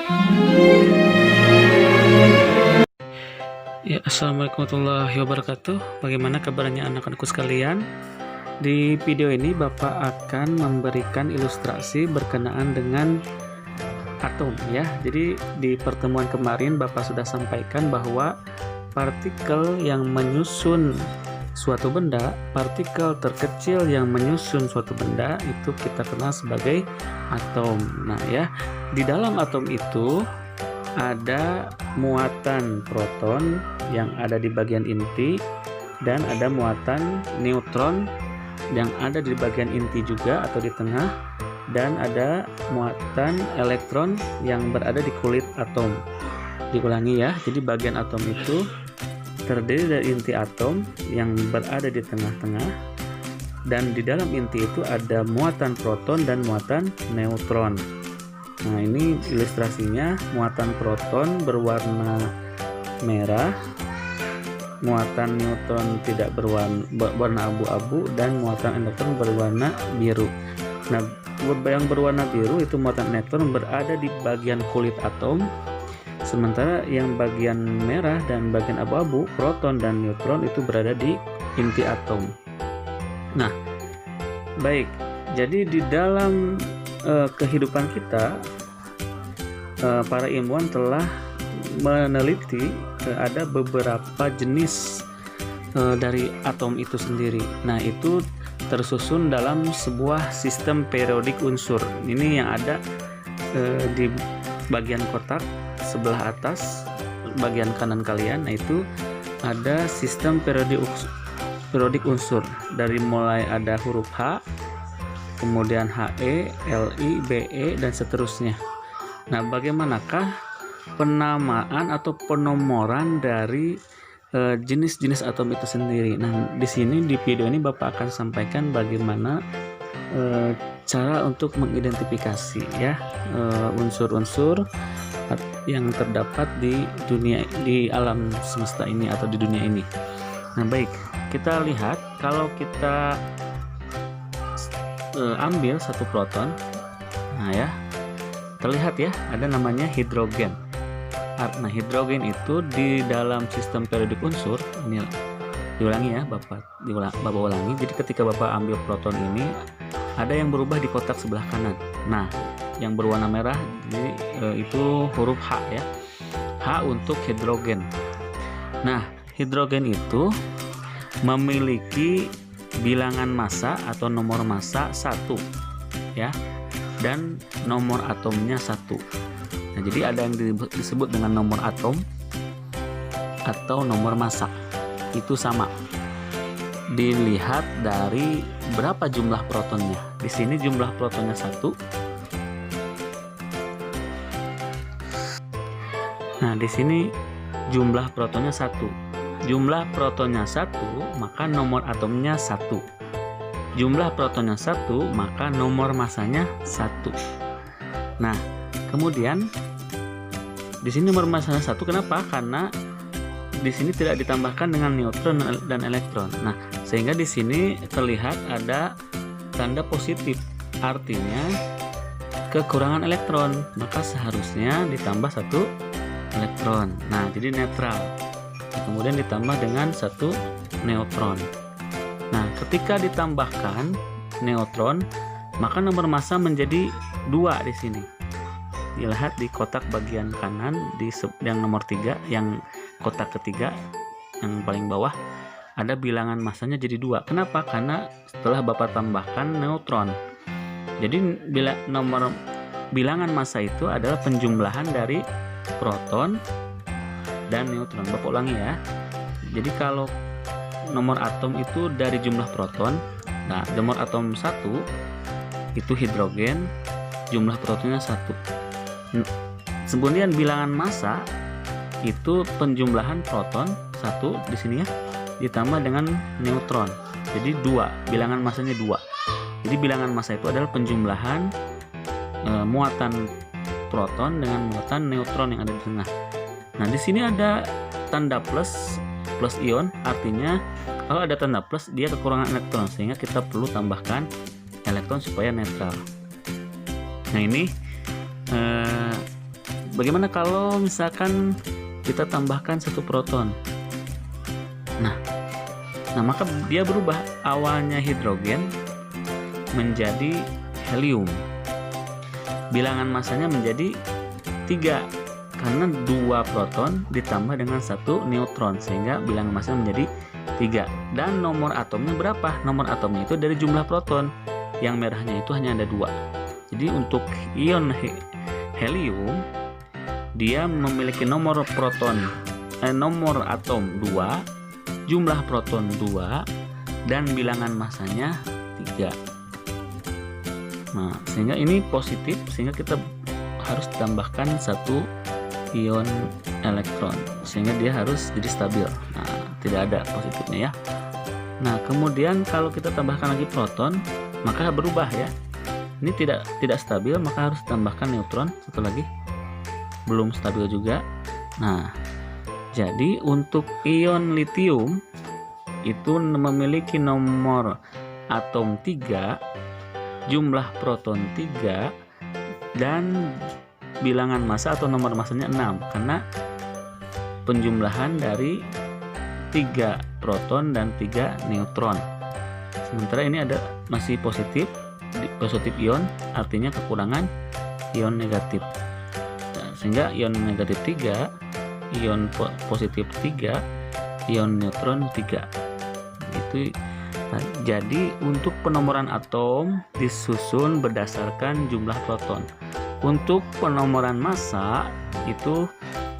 Ya, assalamualaikum warahmatullahi wabarakatuh. Bagaimana kabarnya anak-anakku sekalian? Di video ini Bapak akan memberikan ilustrasi berkenaan dengan atom ya. Jadi di pertemuan kemarin Bapak sudah sampaikan bahwa partikel yang menyusun suatu benda, partikel terkecil yang menyusun suatu benda itu kita kenal sebagai atom. Nah ya, di dalam atom itu ada muatan proton yang ada di bagian inti dan ada muatan neutron yang ada di bagian inti juga atau di tengah, dan ada muatan elektron yang berada di kulit atom. Diulangi ya, jadi bagian atom itu terdiri dari inti atom yang berada di tengah-tengah, dan di dalam inti itu ada muatan proton dan muatan neutron. Nah, ini ilustrasinya. Muatan proton berwarna merah, muatan neutron tidak berwarna abu-abu, dan muatan elektron berwarna biru. Nah, yang berwarna biru itu muatan elektron berada di bagian kulit atom, sementara yang bagian merah dan bagian abu-abu, proton dan neutron, itu berada di inti atom. Nah, baik, jadi di dalam kehidupan kita, para ilmuwan telah meneliti ada beberapa jenis dari atom itu sendiri. Nah, itu tersusun dalam sebuah sistem periodik unsur. Ini yang ada di bagian kotak sebelah atas bagian kanan kalian. Nah, itu ada sistem periodik unsur. Dari mulai ada huruf H, kemudian He, Li, Be, dan seterusnya. Nah, bagaimanakah penamaan atau penomoran dari jenis-jenis atom itu sendiri? Nah, di sini di video ini Bapak akan sampaikan bagaimana cara untuk mengidentifikasi ya unsur-unsur yang terdapat di alam semesta ini atau di dunia ini. Nah, baik, kita lihat kalau kita ambil satu proton, nah ya, terlihat ya ada namanya hidrogen. Nah, hidrogen itu di dalam sistem periodik unsur, ini diulangi ya, Bapak ulangi. Jadi ketika Bapak ambil proton ini, ada yang berubah di kotak sebelah kanan. Nah, yang berwarna merah jadi, itu huruf H ya, H untuk hidrogen. Nah, hidrogen itu memiliki bilangan massa atau nomor massa 1 ya, dan nomor atomnya 1. Nah, jadi ada yang disebut dengan nomor atom atau nomor massa. Itu sama dilihat dari berapa jumlah protonnya. Di sini jumlah protonnya 1. Nah, di sini jumlah protonnya 1. Jumlah protonnya 1, maka nomor atomnya 1. Jumlah protonnya 1, maka nomor massanya 1. Nah, kemudian di sini nomor massanya 1. Kenapa? Karena di sini tidak ditambahkan dengan neutron dan elektron. Nah, sehingga di sini terlihat ada tanda positif, artinya kekurangan elektron, maka seharusnya ditambah 1 elektron. Nah, jadi netral. Kemudian ditambah dengan 1 neutron. Nah, ketika ditambahkan neutron, maka nomor massa menjadi 2 di sini. Dilihat di kotak bagian kanan di yang nomor 3, yang kotak ketiga yang paling bawah, ada bilangan massanya jadi 2. Kenapa? Karena setelah Bapak tambahkan neutron. Jadi bilangan massa itu adalah penjumlahan dari proton dan neutron. Bapak ulangi ya. Jadi kalau nomor atom itu dari jumlah proton, nah nomor atom 1 itu hidrogen, jumlah protonnya 1. Kemudian bilangan massa itu penjumlahan proton 1 di sini ya, ditambah dengan neutron. Jadi 2, bilangan massanya 2. Jadi bilangan massa itu adalah penjumlahan muatan proton dengan muatan neutron yang ada di tengah. Nah, di sini ada tanda plus ion, artinya kalau ada tanda plus dia kekurangan elektron, sehingga kita perlu tambahkan elektron supaya netral. Nah, ini bagaimana kalau misalkan kita tambahkan satu proton? Nah, maka dia berubah, awalnya hidrogen menjadi helium. Bilangan masanya menjadi 3 karena 2 proton ditambah dengan 1 neutron, sehingga bilangan masanya menjadi 3. Dan nomor atomnya berapa? Nomor atomnya itu dari jumlah proton. Yang merahnya itu hanya ada 2. Jadi untuk ion helium, dia memiliki nomor atom 2, jumlah proton 2, dan bilangan masanya 3. Nah, sehingga ini positif, sehingga kita harus tambahkan 1 ion elektron, sehingga dia harus jadi stabil. Nah, tidak ada positifnya ya. Nah, kemudian kalau kita tambahkan lagi proton, maka berubah ya. Ini tidak stabil, maka harus tambahkan neutron satu lagi. Belum stabil juga. Nah, jadi untuk ion lithium itu memiliki nomor atom 3, jumlah proton 3, dan bilangan massa atau nomor massanya 6 karena penjumlahan dari 3 proton dan 3 neutron. Sementara ini ada masih positif ion, artinya kekurangan ion negatif. Nah, sehingga ion negatif 3, ion positif 3, ion neutron 3. Itu. Nah, jadi untuk penomoran atom disusun berdasarkan jumlah proton. Untuk penomoran massa itu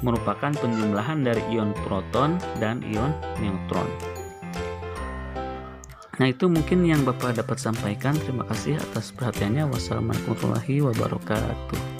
merupakan penjumlahan dari ion proton dan ion neutron. Nah, itu mungkin yang Bapak dapat sampaikan. Terima kasih atas perhatiannya. Wassalamualaikum warahmatullahi wabarakatuh.